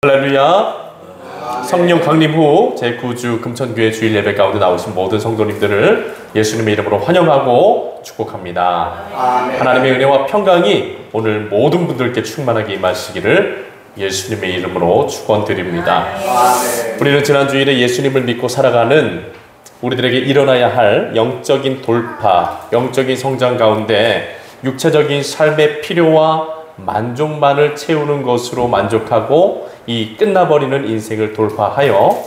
할렐루야. 성령 강림 후 제9주 금천교회 주일 예배 가운데 나오신 모든 성도님들을 예수님의 이름으로 환영하고 축복합니다. 아멘. 하나님의 은혜와 평강이 오늘 모든 분들께 충만하게 임하시기를 예수님의 이름으로 축원드립니다. 아멘. 우리는 지난 주일에 예수님을 믿고 살아가는 우리들에게 일어나야 할 영적인 돌파, 영적인 성장 가운데 육체적인 삶의 필요와 만족만을 채우는 것으로 만족하고 이 끝나버리는 인생을 돌파하여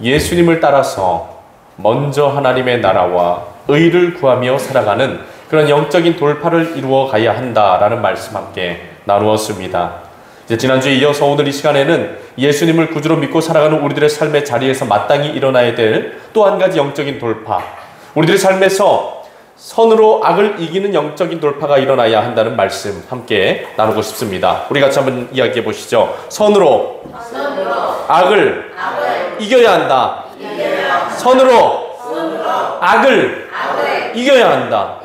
예수님을 따라서 먼저 하나님의 나라와 의를 구하며 살아가는 그런 영적인 돌파를 이루어 가야 한다라는 말씀 함께 나누었습니다. 이제 지난주에 이어서 오늘 이 시간에는 예수님을 구주로 믿고 살아가는 우리들의 삶의 자리에서 마땅히 일어나야 될 또 한 가지 영적인 돌파, 우리들의 삶에서 선으로 악을 이기는 영적인 돌파가 일어나야 한다는 말씀 함께 나누고 싶습니다. 우리 같이 한번 이야기해 보시죠. 선으로 악을 이겨야 한다. 선으로 악을 이겨야 한다.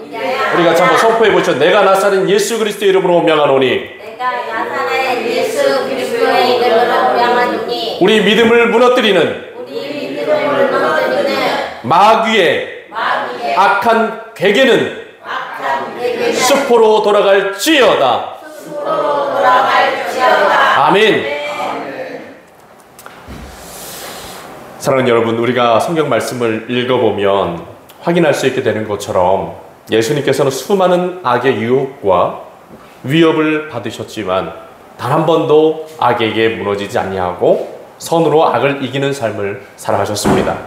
우리 같이 한번 선포해 보시죠. 내가 나사렛 예수 그리스도의 이름으로 명하노니. 우리 믿음을 무너뜨리는 마귀의 악한 괴계는 숲으로 돌아갈지어다. 아멘. 사랑하는 여러분, 우리가 성경 말씀을 읽어보면 확인할 수 있게 되는 것처럼 예수님께서는 수많은 악의 유혹과 위협을 받으셨지만 단 한 번도 악에게 무너지지 아니하고 선으로 악을 이기는 삶을 살아가셨습니다.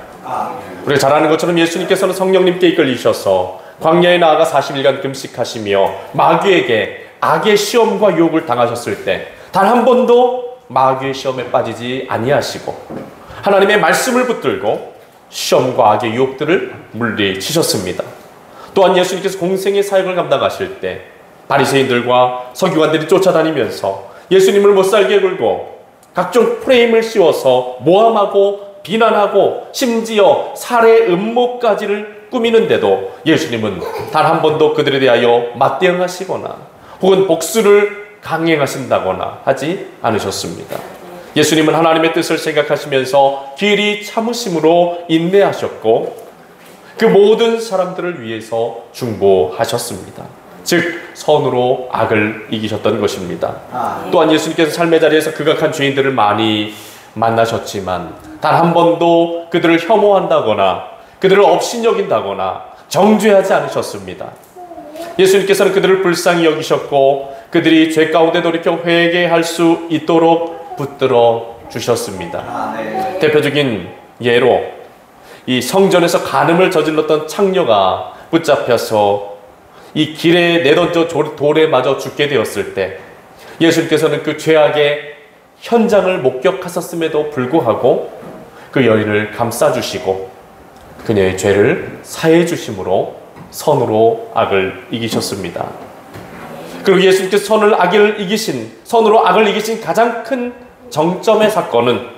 우리가 잘 아는 것처럼 예수님께서는 성령님께 이끌리셔서 광야에 나아가 40일간 금식하시며 마귀에게 악의 시험과 유혹을 당하셨을 때 단 한 번도 마귀의 시험에 빠지지 아니하시고 하나님의 말씀을 붙들고 시험과 악의 유혹들을 물리치셨습니다. 또한 예수님께서 공생의 사역을 감당하실 때 바리새인들과 서기관들이 쫓아다니면서 예수님을 못살게 굴고 각종 프레임을 씌워서 모함하고 비난하고 심지어 살해 음모까지를 꾸미는데도 예수님은 단 한 번도 그들에 대하여 맞대응하시거나 혹은 복수를 강행하신다거나 하지 않으셨습니다. 예수님은 하나님의 뜻을 생각하시면서 길이 참으심으로 인내하셨고 그 모든 사람들을 위해서 중보하셨습니다. 즉 선으로 악을 이기셨던 것입니다. 또한 예수님께서 삶의 자리에서 극악한 죄인들을 많이 만나셨지만 단 한 번도 그들을 혐오한다거나 그들을 업신여긴다거나 정죄하지 않으셨습니다. 예수님께서는 그들을 불쌍히 여기셨고 그들이 죄 가운데 돌이켜 회개할 수 있도록 붙들어 주셨습니다. 대표적인 예로 이 성전에서 간음을 저질렀던 창녀가 붙잡혀서 이 길에 내던져 돌에 맞아 죽게 되었을 때 예수님께서는 그 죄악의 현장을 목격하셨음에도 불구하고 그 여인을 감싸주시고 그녀의 죄를 사해 주심으로 선으로 악을 이기셨습니다. 그리고 예수님께서 선으로 악을 이기신 가장 큰 정점의 사건은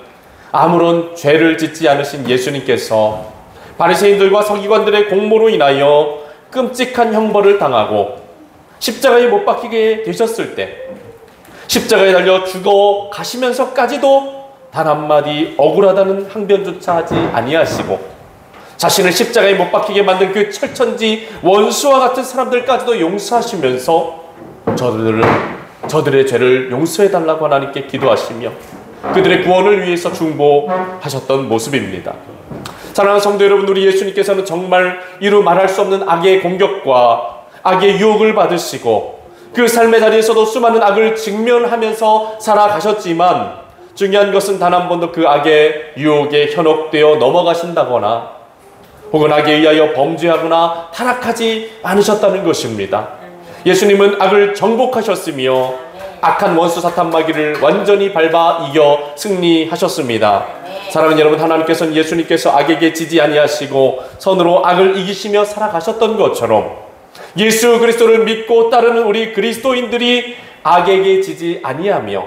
아무런 죄를 짓지 않으신 예수님께서 바리새인들과 서기관들의 공모로 인하여 끔찍한 형벌을 당하고 십자가에 못 박히게 되셨을 때 십자가에 달려 죽어 가시면서까지도 단 한마디 억울하다는 항변조차 하지 아니하시고 자신을 십자가에 못 박히게 만든 그 철천지 원수와 같은 사람들까지도 용서하시면서 저들의 죄를 용서해달라고 하나님께 기도하시며 그들의 구원을 위해서 중보하셨던 모습입니다. 사랑하는 성도 여러분, 우리 예수님께서는 정말 이루 말할 수 없는 악의 공격과 악의 유혹을 받으시고 그 삶의 자리에서도 수많은 악을 직면하면서 살아가셨지만 중요한 것은 단 한 번도 그 악의 유혹에 현혹되어 넘어가신다거나 혹은 악에 의하여 범죄하거나 타락하지 않으셨다는 것입니다. 예수님은 악을 정복하셨으며 악한 원수 사탄 마귀를 완전히 밟아 이겨 승리하셨습니다. 사랑하는 여러분, 하나님께서는 예수님께서 악에게 지지 아니하시고 선으로 악을 이기시며 살아가셨던 것처럼 예수 그리스도를 믿고 따르는 우리 그리스도인들이 악에게 지지 아니하며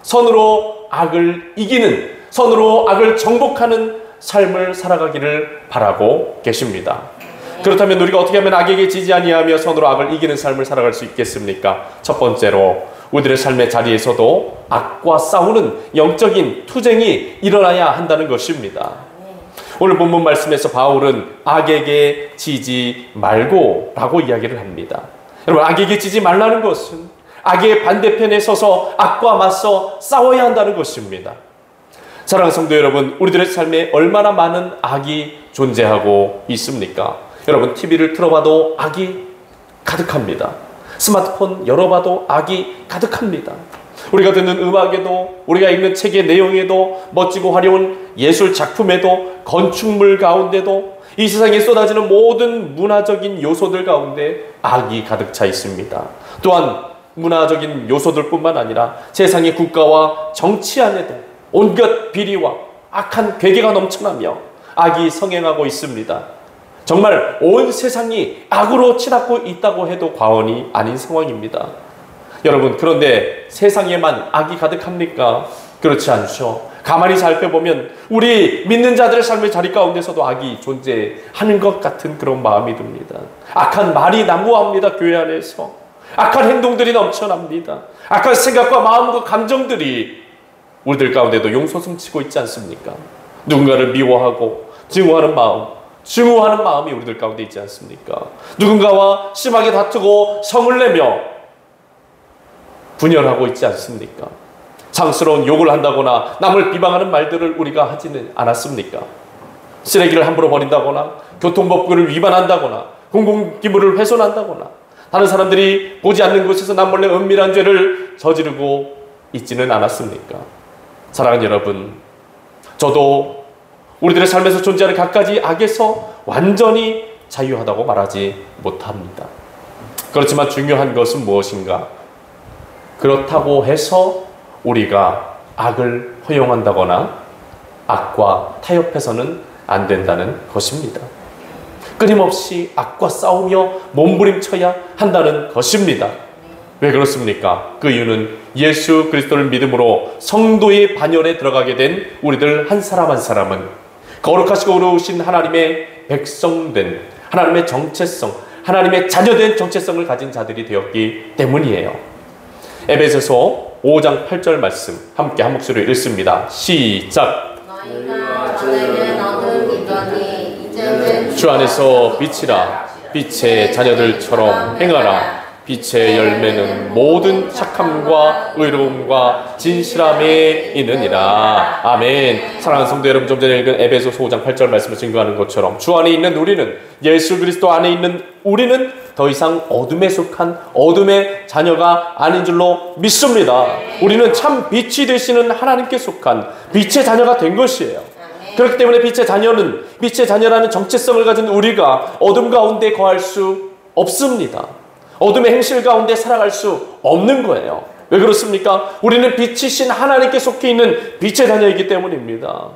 선으로 악을 이기는, 선으로 악을 정복하는 삶을 살아가기를 바라고 계십니다. 그렇다면 우리가 어떻게 하면 악에게 지지 아니하며 선으로 악을 이기는 삶을 살아갈 수 있겠습니까? 첫 번째로 우리들의 삶의 자리에서도 악과 싸우는 영적인 투쟁이 일어나야 한다는 것입니다. 오늘 본문 말씀에서 바울은 악에게 지지 말고 라고 이야기를 합니다. 여러분, 악에게 지지 말라는 것은 악의 반대편에 서서 악과 맞서 싸워야 한다는 것입니다. 사랑하는 성도 여러분, 우리들의 삶에 얼마나 많은 악이 존재하고 있습니까? 여러분, TV를 틀어봐도 악이 가득합니다. 스마트폰 열어봐도 악이 가득합니다. 우리가 듣는 음악에도, 우리가 읽는 책의 내용에도, 멋지고 화려한 예술 작품에도, 건축물 가운데도, 이 세상에 쏟아지는 모든 문화적인 요소들 가운데 악이 가득 차 있습니다. 또한 문화적인 요소들뿐만 아니라 세상의 국가와 정치 안에도 온갖 비리와 악한 괴계가 넘쳐나며 악이 성행하고 있습니다. 정말 온 세상이 악으로 치닫고 있다고 해도 과언이 아닌 상황입니다. 여러분, 그런데 세상에만 악이 가득합니까? 그렇지 않죠. 가만히 살펴보면 우리 믿는 자들의 삶의 자리 가운데서도 악이 존재하는 것 같은 그런 마음이 듭니다. 악한 말이 난무합니다. 교회 안에서 악한 행동들이 넘쳐납니다. 악한 생각과 마음과 감정들이 우리들 가운데도 용솟음치고 있지 않습니까? 누군가를 미워하고 증오하는 마음이 우리들 가운데 있지 않습니까? 누군가와 심하게 다투고 성을 내며 분열하고 있지 않습니까? 상스러운 욕을 한다거나 남을 비방하는 말들을 우리가 하지는 않았습니까? 쓰레기를 함부로 버린다거나 교통법규를 위반한다거나 공공기물을 훼손한다거나 다른 사람들이 보지 않는 곳에서 남몰래 은밀한 죄를 저지르고 있지는 않았습니까? 사랑하는 여러분, 저도 우리들의 삶에서 존재하는 갖가지 악에서 완전히 자유하다고 말하지 못합니다. 그렇지만 중요한 것은 무엇인가? 그렇다고 해서 우리가 악을 허용한다거나 악과 타협해서는 안 된다는 것입니다. 끊임없이 악과 싸우며 몸부림쳐야 한다는 것입니다. 왜 그렇습니까? 그 이유는 예수 그리스도를 믿음으로 성도의 반열에 들어가게 된 우리들 한 사람 한 사람은 거룩하시고 의로우신 하나님의 백성된 하나님의 정체성, 하나님의 자녀된 정체성을 가진 자들이 되었기 때문이에요. 에베소서 5장 8절 말씀 함께 한 목소리로 읽습니다. 시작. 너희가 전에는 어둠이더니 이제는 주 안에서 빛이라. 빛의 자녀들처럼 행하라. 빛의 열매는 모든 착함과 의로움과 진실함에 있느니라. 아멘. 사랑하는 성도 여러분, 좀 전에 읽은 에베소서 5장 8절 말씀을 증거하는 것처럼 주 안에 있는 우리는, 예수 그리스도 안에 있는 우리는 더 이상 어둠에 속한 어둠의 자녀가 아닌 줄로 믿습니다. 우리는 참 빛이 되시는 하나님께 속한 빛의 자녀가 된 것이에요. 그렇기 때문에 빛의 자녀라는 정체성을 가진 우리가 어둠 가운데 거할 수 없습니다. 어둠의 행실 가운데 살아갈 수 없는 거예요. 왜 그렇습니까? 우리는 빛이신 하나님께 속해 있는 빛의 자녀이기 때문입니다.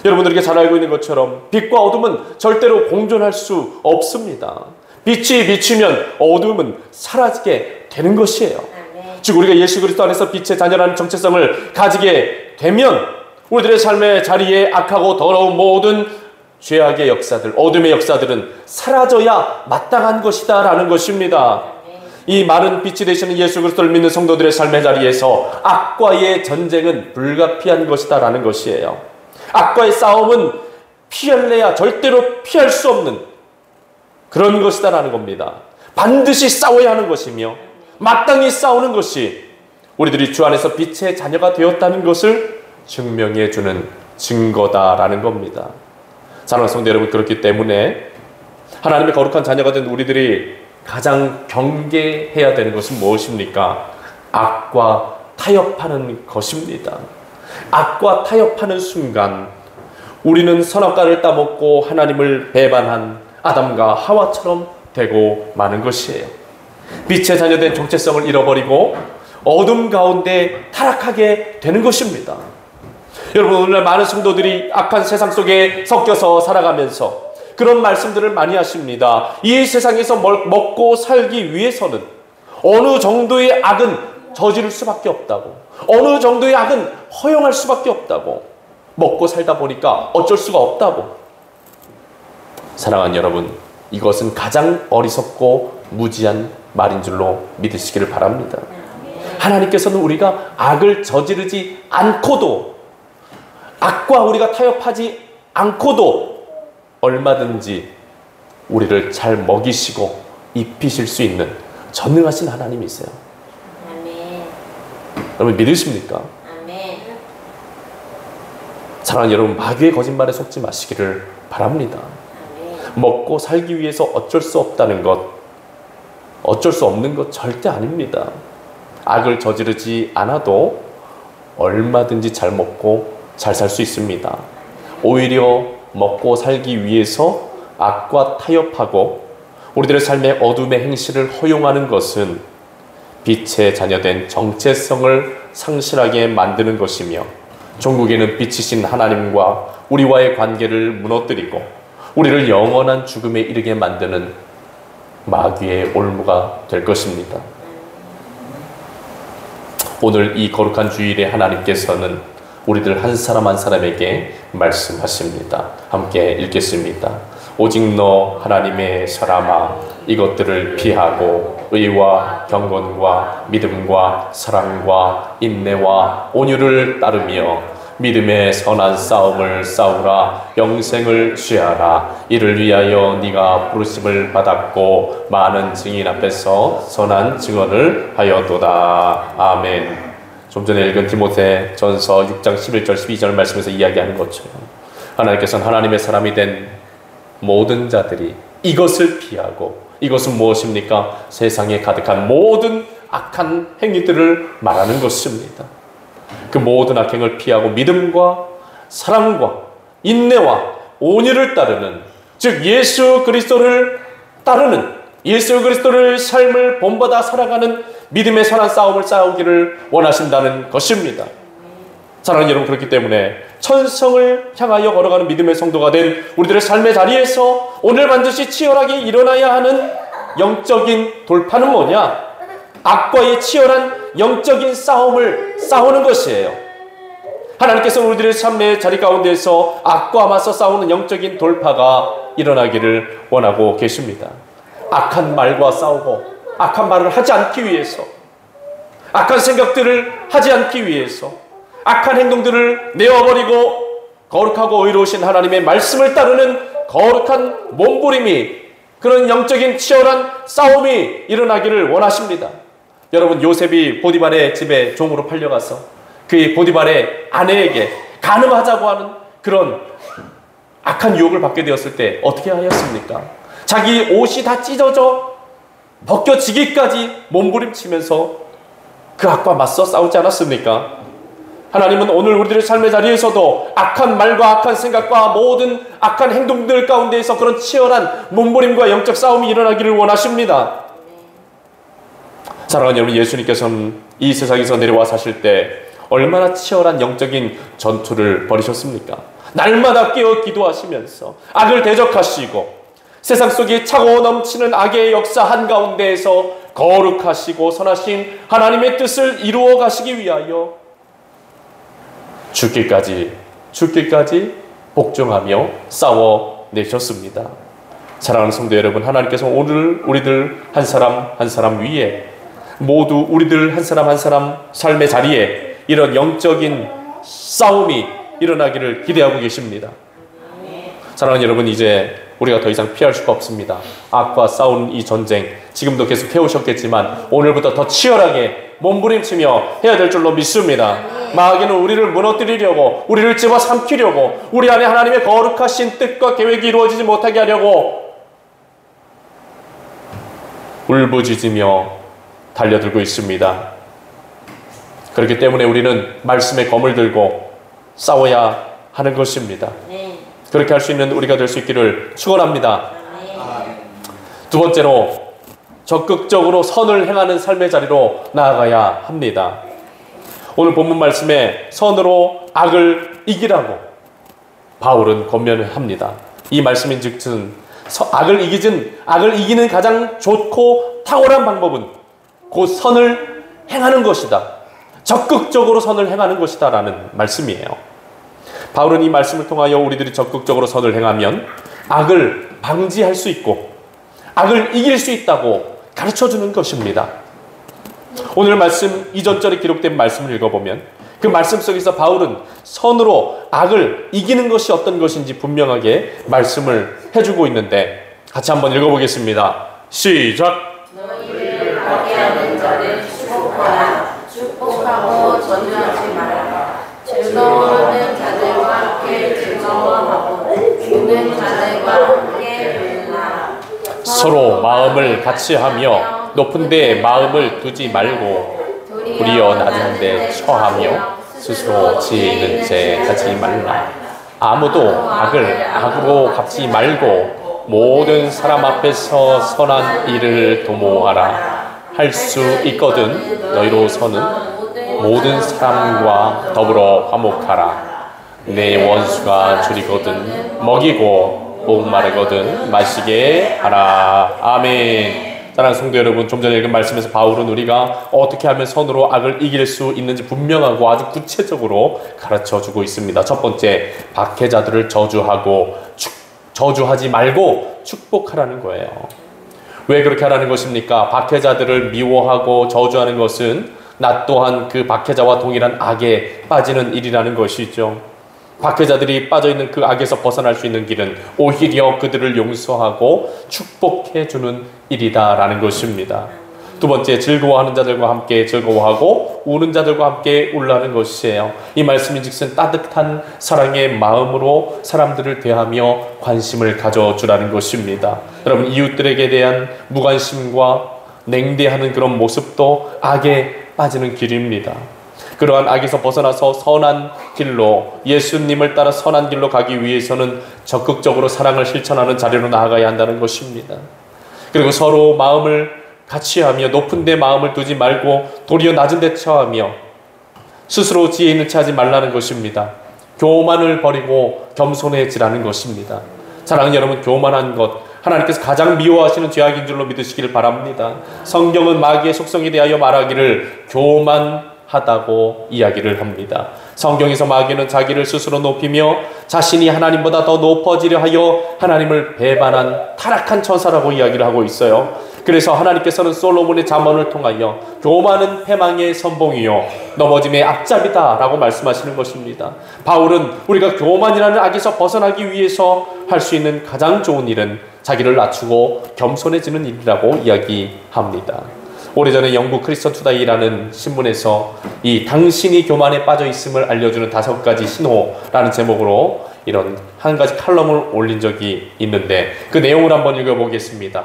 여러분들에게 잘 알고 있는 것처럼 빛과 어둠은 절대로 공존할 수 없습니다. 빛이 비치면 어둠은 사라지게 되는 것이에요. 즉 우리가 예수 그리스도 안에서 빛의 자녀라는 정체성을 가지게 되면 우리들의 삶의 자리에 악하고 더러운 모든 죄악의 역사들, 어둠의 역사들은 사라져야 마땅한 것이다 라는 것입니다. 이 많은 빛이 되시는 예수 그리스도를 믿는 성도들의 삶의 자리에서 악과의 전쟁은 불가피한 것이다 라는 것이에요. 악과의 싸움은 피할래야 절대로 피할 수 없는 그런 것이다 라는 겁니다. 반드시 싸워야 하는 것이며 마땅히 싸우는 것이 우리들이 주 안에서 빛의 자녀가 되었다는 것을 증명해 주는 증거다라는 겁니다. 사랑하는 성도 여러분, 그렇기 때문에 하나님의 거룩한 자녀가 된 우리들이 가장 경계해야 되는 것은 무엇입니까? 악과 타협하는 것입니다. 악과 타협하는 순간 우리는 선악과를 따먹고 하나님을 배반한 아담과 하와처럼 되고 마는 것이에요. 빛의 자녀된 정체성을 잃어버리고 어둠 가운데 타락하게 되는 것입니다. 여러분, 오늘날 많은 성도들이 악한 세상 속에 섞여서 살아가면서 그런 말씀들을 많이 하십니다. 이 세상에서 먹고 살기 위해서는 어느 정도의 악은 저지를 수밖에 없다고, 어느 정도의 악은 허용할 수밖에 없다고, 먹고 살다 보니까 어쩔 수가 없다고. 사랑하는 여러분, 이것은 가장 어리석고 무지한 말인 줄로 믿으시기를 바랍니다. 하나님께서는 우리가 악을 저지르지 않고도, 악과 우리가 타협하지 않고도 얼마든지 우리를 잘 먹이시고 입히실 수 있는 전능하신 하나님이세요. 아멘. 여러분 믿으십니까? 아멘. 사랑하는 여러분, 마귀의 거짓말에 속지 마시기를 바랍니다. 아멘. 먹고 살기 위해서 어쩔 수 없다는 것, 어쩔 수 없는 것 절대 아닙니다. 악을 저지르지 않아도 얼마든지 잘 먹고 잘 살 수 있습니다. 오히려 먹고 살기 위해서 악과 타협하고 우리들의 삶의 어둠의 행실을 허용하는 것은 빛의 자녀된 정체성을 상실하게 만드는 것이며, 종국에는 빛이신 하나님과 우리와의 관계를 무너뜨리고 우리를 영원한 죽음에 이르게 만드는 마귀의 올무가 될 것입니다. 오늘 이 거룩한 주일에 하나님께서는 우리들 한 사람 한 사람에게 말씀하십니다. 함께 읽겠습니다. 오직 너 하나님의 사람아, 이것들을 피하고 의와 경건과 믿음과 사랑과 인내와 온유를 따르며 믿음의 선한 싸움을 싸우라. 영생을 취하라. 이를 위하여 네가 부르심을 받았고 많은 증인 앞에서 선한 증언을 하여도다. 아멘. 좀 전에 읽은 디모데 전서 6장 11절 12절 말씀에서 이야기하는 것처럼 하나님께서는 하나님의 사람이 된 모든 자들이 이것을 피하고, 이것은 무엇입니까? 세상에 가득한 모든 악한 행위들을 말하는 것입니다. 그 모든 악행을 피하고 믿음과 사랑과 인내와 온유를 따르는, 즉 예수 그리스도를 따르는, 예수 그리스도를 삶을 본받아 살아가는 믿음의 선한 싸움을 싸우기를 원하신다는 것입니다. 사랑하는 여러분, 그렇기 때문에 천성을 향하여 걸어가는 믿음의 성도가 된 우리들의 삶의 자리에서 오늘 반드시 치열하게 일어나야 하는 영적인 돌파는 뭐냐? 악과의 치열한 영적인 싸움을 싸우는 것이에요. 하나님께서는 우리들의 삶의 자리 가운데에서 악과 맞서 싸우는 영적인 돌파가 일어나기를 원하고 계십니다. 악한 말과 싸우고 악한 말을 하지 않기 위해서, 악한 생각들을 하지 않기 위해서, 악한 행동들을 내어버리고 거룩하고 의로우신 하나님의 말씀을 따르는 거룩한 몸부림이, 그런 영적인 치열한 싸움이 일어나기를 원하십니다. 여러분, 요셉이 보디발의 집에 종으로 팔려가서 그 보디발의 아내에게 간음하자고 하는 그런 악한 유혹을 받게 되었을 때 어떻게 하였습니까? 자기 옷이 다 찢어져 벗겨지기까지 몸부림치면서 그 악과 맞서 싸우지 않았습니까? 하나님은 오늘 우리들의 삶의 자리에서도 악한 말과 악한 생각과 모든 악한 행동들 가운데에서 그런 치열한 몸부림과 영적 싸움이 일어나기를 원하십니다. 사랑하는 여러분, 예수님께서는 이 세상에서 내려와 사실 때 얼마나 치열한 영적인 전투를 벌이셨습니까? 날마다 깨어 기도하시면서 악을 대적하시고 세상 속에 차고 넘치는 악의 역사 한가운데에서 거룩하시고 선하신 하나님의 뜻을 이루어 가시기 위하여 죽기까지 복종하며 싸워내셨습니다. 사랑하는 성도 여러분, 하나님께서 오늘 우리들 한 사람 한 사람 위에, 모두 우리들 한 사람 한 사람 삶의 자리에 이런 영적인 싸움이 일어나기를 기대하고 계십니다. 사랑하는 여러분, 이제 우리가 더 이상 피할 수가 없습니다. 악과 싸우는 이 전쟁, 지금도 계속 해오셨겠지만 오늘부터 더 치열하게 몸부림치며 해야 될 줄로 믿습니다. 마귀는 우리를 무너뜨리려고, 우리를 집어삼키려고, 우리 안에 하나님의 거룩하신 뜻과 계획이 이루어지지 못하게 하려고 울부짖으며 달려들고 있습니다. 그렇기 때문에 우리는 말씀의 검을 들고 싸워야 하는 것입니다. 그렇게 할 수 있는 우리가 될 수 있기를 축원합니다. 두 번째로, 적극적으로 선을 행하는 삶의 자리로 나아가야 합니다. 오늘 본문 말씀에 선으로 악을 이기라고 바울은 권면합니다. 이 말씀인즉슨 악을 이기는 가장 좋고 탁월한 방법은 곧 선을 행하는 것이다. 적극적으로 선을 행하는 것이다 라는 말씀이에요. 바울은 이 말씀을 통하여 우리들이 적극적으로 선을 행하면 악을 방지할 수 있고 악을 이길 수 있다고 가르쳐주는 것입니다. 오늘 말씀 이전절에 기록된 말씀을 읽어보면 그 말씀 속에서 바울은 선으로 악을 이기는 것이 어떤 것인지 분명하게 말씀을 해주고 있는데 같이 한번 읽어보겠습니다. 시작! 너희를 파괴하는 자를 축복하라. 축복하고 전유하지 말라. 즐거워하는 자들과 함께 즐거워하고 우는 자들과 함께 울라. 서로 마음을 같이 하며 높은 데 마음을 두지 말고 도리어 낮은 데 처하며 스스로 지혜 있는 죄 하지 말라. 아무도 악을 악으로 갚지 말고 모든 사람 앞에서 선한 일을 도모하라. 할 수 있거든 너희로서는 모든 사람과 더불어 화목하라. 내 원수가 줄이거든 먹이고 목마르거든 마시게 하라. 아멘. 사랑하는 성도 여러분, 좀 전에 읽은 말씀에서 바울은 우리가 어떻게 하면 선으로 악을 이길 수 있는지 분명하고 아주 구체적으로 가르쳐주고 있습니다. 첫 번째, 박해자들을 저주하고 저주하지 말고 축복하라는 거예요. 왜 그렇게 하라는 것입니까? 박해자들을 미워하고 저주하는 것은 나 또한 그 박해자와 동일한 악에 빠지는 일이라는 것이죠. 박해자들이 빠져있는 그 악에서 벗어날 수 있는 길은 오히려 그들을 용서하고 축복해주는 일이다라는 것입니다. 두 번째, 즐거워하는 자들과 함께 즐거워하고 우는 자들과 함께 울라는 것이에요. 이 말씀인즉슨 따뜻한 사랑의 마음으로 사람들을 대하며 관심을 가져주라는 것입니다. 여러분, 이웃들에게 대한 무관심과 냉대하는 그런 모습도 악에 빠지는 길입니다. 그러한 악에서 벗어나서 선한 길로, 예수님을 따라 선한 길로 가기 위해서는 적극적으로 사랑을 실천하는 자리로 나아가야 한다는 것입니다. 그리고 서로 마음을 같이 하며 높은 데 마음을 두지 말고 도리어 낮은 데 처하며 스스로 지혜 있는 체 하지 말라는 것입니다. 교만을 버리고 겸손해지라는 것입니다. 사랑하는 여러분, 교만한 것 하나님께서 가장 미워하시는 죄악인 줄로 믿으시기를 바랍니다. 성경은 마귀의 속성에 대하여 말하기를 교만하다고 이야기를 합니다. 성경에서 마귀는 자기를 스스로 높이며 자신이 하나님보다 더 높아지려 하여 하나님을 배반한 타락한 천사라고 이야기를 하고 있어요. 그래서 하나님께서는 솔로몬의 잠언을 통하여 교만은 패망의 선봉이요 넘어짐의 앞잡이다 라고 말씀하시는 것입니다. 바울은 우리가 교만이라는 악에서 벗어나기 위해서 할 수 있는 가장 좋은 일은 자기를 낮추고 겸손해지는 일이라고 이야기합니다. 오래전에 영국 크리스천 투데이라는 신문에서 이 당신이 교만에 빠져 있음을 알려주는 5가지 신호라는 제목으로 이런 한 가지 칼럼을 올린 적이 있는데 그 내용을 한번 읽어보겠습니다.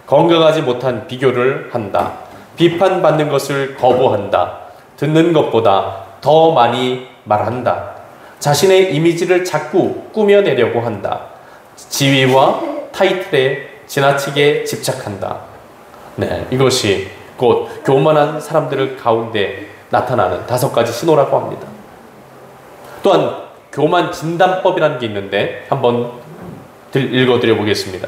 건강하지 못한 비교를 한다. 비판받는 것을 거부한다. 듣는 것보다 더 많이 말한다. 자신의 이미지를 자꾸 꾸며내려고 한다. 지위와 타이틀에 지나치게 집착한다. 네, 이것이 곧 교만한 사람들 가운데 나타나는 5가지 신호라고 합니다. 또한 교만 진단법이라는 게 있는데 한번 읽어드려 보겠습니다.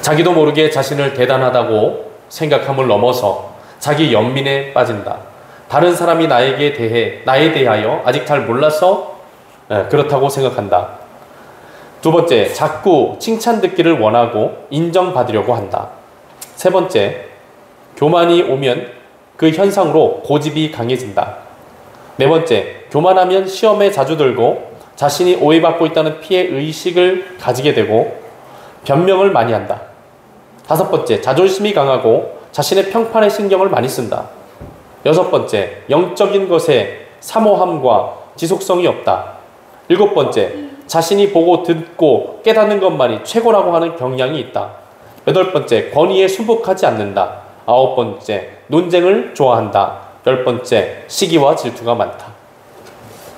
자기도 모르게 자신을 대단하다고 생각함을 넘어서 자기 연민에 빠진다. 다른 사람이 나에 대하여 아직 잘 몰라서 그렇다고 생각한다. 두 번째, 자꾸 칭찬 듣기를 원하고 인정받으려고 한다. 세 번째, 교만이 오면 그 현상으로 고집이 강해진다. 네 번째, 교만하면 시험에 자주 들고 자신이 오해받고 있다는 피해 의식을 가지게 되고 변명을 많이 한다. 5번째, 자존심이 강하고 자신의 평판에 신경을 많이 쓴다. 6번째, 영적인 것에 사모함과 지속성이 없다. 7번째, 자신이 보고 듣고 깨닫는 것만이 최고라고 하는 경향이 있다. 8번째, 권위에 순복하지 않는다. 9번째, 논쟁을 좋아한다. 10번째, 시기와 질투가 많다.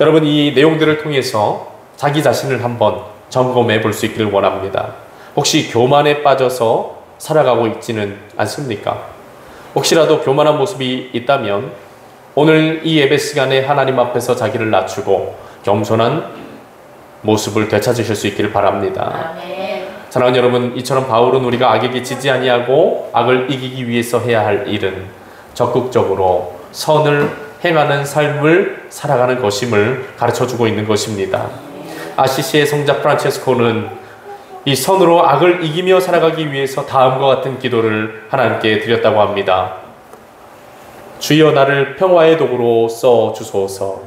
여러분, 이 내용들을 통해서 자기 자신을 한번 점검해 볼 수 있기를 원합니다. 혹시 교만에 빠져서 살아가고 있지는 않습니까? 혹시라도 교만한 모습이 있다면 오늘 이 예배 시간에 하나님 앞에서 자기를 낮추고 겸손한 모습을 되찾으실 수 있기를 바랍니다. 아멘. 사랑하는 여러분, 이처럼 바울은 우리가 악에게 지지 아니하고 악을 이기기 위해서 해야 할 일은 적극적으로 선을 행하는 삶을 살아가는 것임을 가르쳐주고 있는 것입니다. 아시시의 성자 프란체스코는 이 선으로 악을 이기며 살아가기 위해서 다음과 같은 기도를 하나님께 드렸다고 합니다. 주여 나를 평화의 도구로 써 주소서.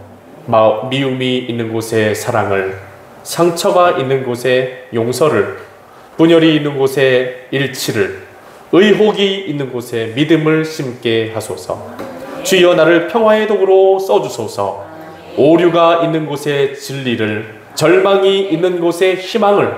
미움이 있는 곳에 사랑을, 상처가 있는 곳에 용서를, 분열이 있는 곳에 일치를, 의혹이 있는 곳에 믿음을 심게 하소서. 주여 나를 평화의 도구로 써 주소서. 오류가 있는 곳에 진리를, 절망이 있는 곳에 희망을,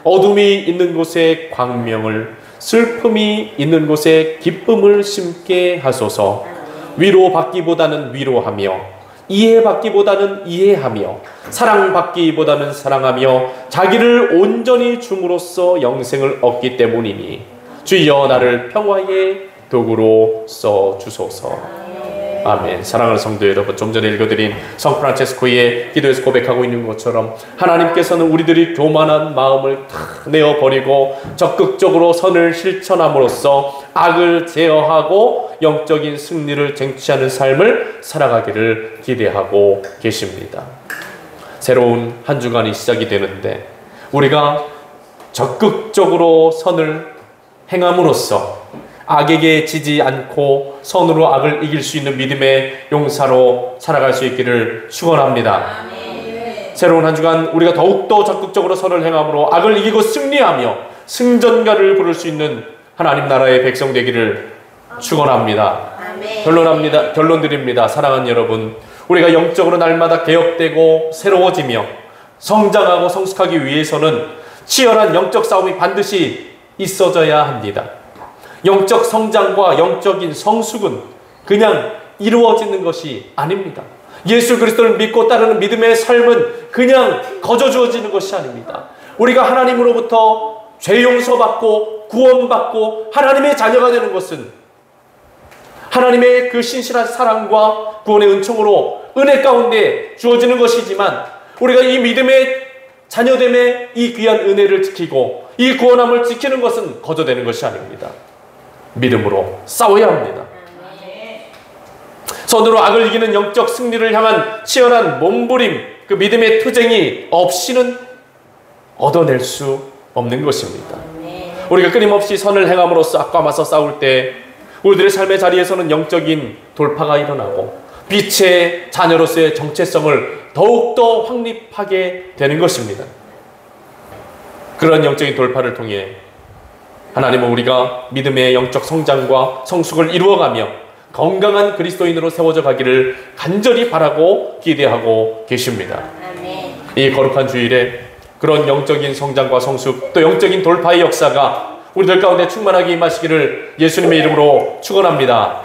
어둠이 있는 곳에 광명을, 슬픔이 있는 곳에 기쁨을 심게 하소서. 위로받기보다는 위로하며, 이해받기보다는 이해하며, 사랑받기보다는 사랑하며 자기를 온전히 줌으로써 영생을 얻기 때문이니 주여 나를 평화의 도구로 써 주소서. 아멘. 사랑하는 성도 여러분, 좀 전에 읽어드린 성 프란체스코의 기도에서 고백하고 있는 것처럼 하나님께서는 우리들이 교만한 마음을 다 내어버리고 적극적으로 선을 실천함으로써 악을 제어하고 영적인 승리를 쟁취하는 삶을 살아가기를 기대하고 계십니다. 새로운 한 주간이 시작이 되는데 우리가 적극적으로 선을 행함으로써 악에게 지지 않고 선으로 악을 이길 수 있는 믿음의 용사로 살아갈 수 있기를 축원합니다. 새로운 한 주간 우리가 더욱더 적극적으로 선을 행함으로 악을 이기고 승리하며 승전가를 부를 수 있는 하나님 나라의 백성 되기를 축원합니다. 결론 드립니다. 사랑하는 여러분, 우리가 영적으로 날마다 개혁되고 새로워지며 성장하고 성숙하기 위해서는 치열한 영적 싸움이 반드시 있어져야 합니다. 영적 성장과 영적인 성숙은 그냥 이루어지는 것이 아닙니다. 예수 그리스도를 믿고 따르는 믿음의 삶은 그냥 거저 주어지는 것이 아닙니다. 우리가 하나님으로부터 죄 용서받고 구원받고 하나님의 자녀가 되는 것은 하나님의 그 신실한 사랑과 구원의 은총으로 은혜 가운데 주어지는 것이지만 우리가 이 믿음의 자녀됨의 이 귀한 은혜를 지키고 이 구원함을 지키는 것은 거저 되는 것이 아닙니다. 믿음으로 싸워야 합니다. 선으로 악을 이기는 영적 승리를 향한 치열한 몸부림, 그 믿음의 투쟁이 없이는 얻어낼 수 없는 것입니다. 우리가 끊임없이 선을 행함으로써 악과 맞서 싸울 때 우리들의 삶의 자리에서는 영적인 돌파가 일어나고 빛의 자녀로서의 정체성을 더욱더 확립하게 되는 것입니다. 그런 영적인 돌파를 통해 하나님은 우리가 믿음의 영적 성장과 성숙을 이루어가며 건강한 그리스도인으로 세워져 가기를 간절히 바라고 기대하고 계십니다. 이 거룩한 주일에 그런 영적인 성장과 성숙 또 영적인 돌파의 역사가 우리들 가운데 충만하게 임하시기를 예수님의 이름으로 축원합니다.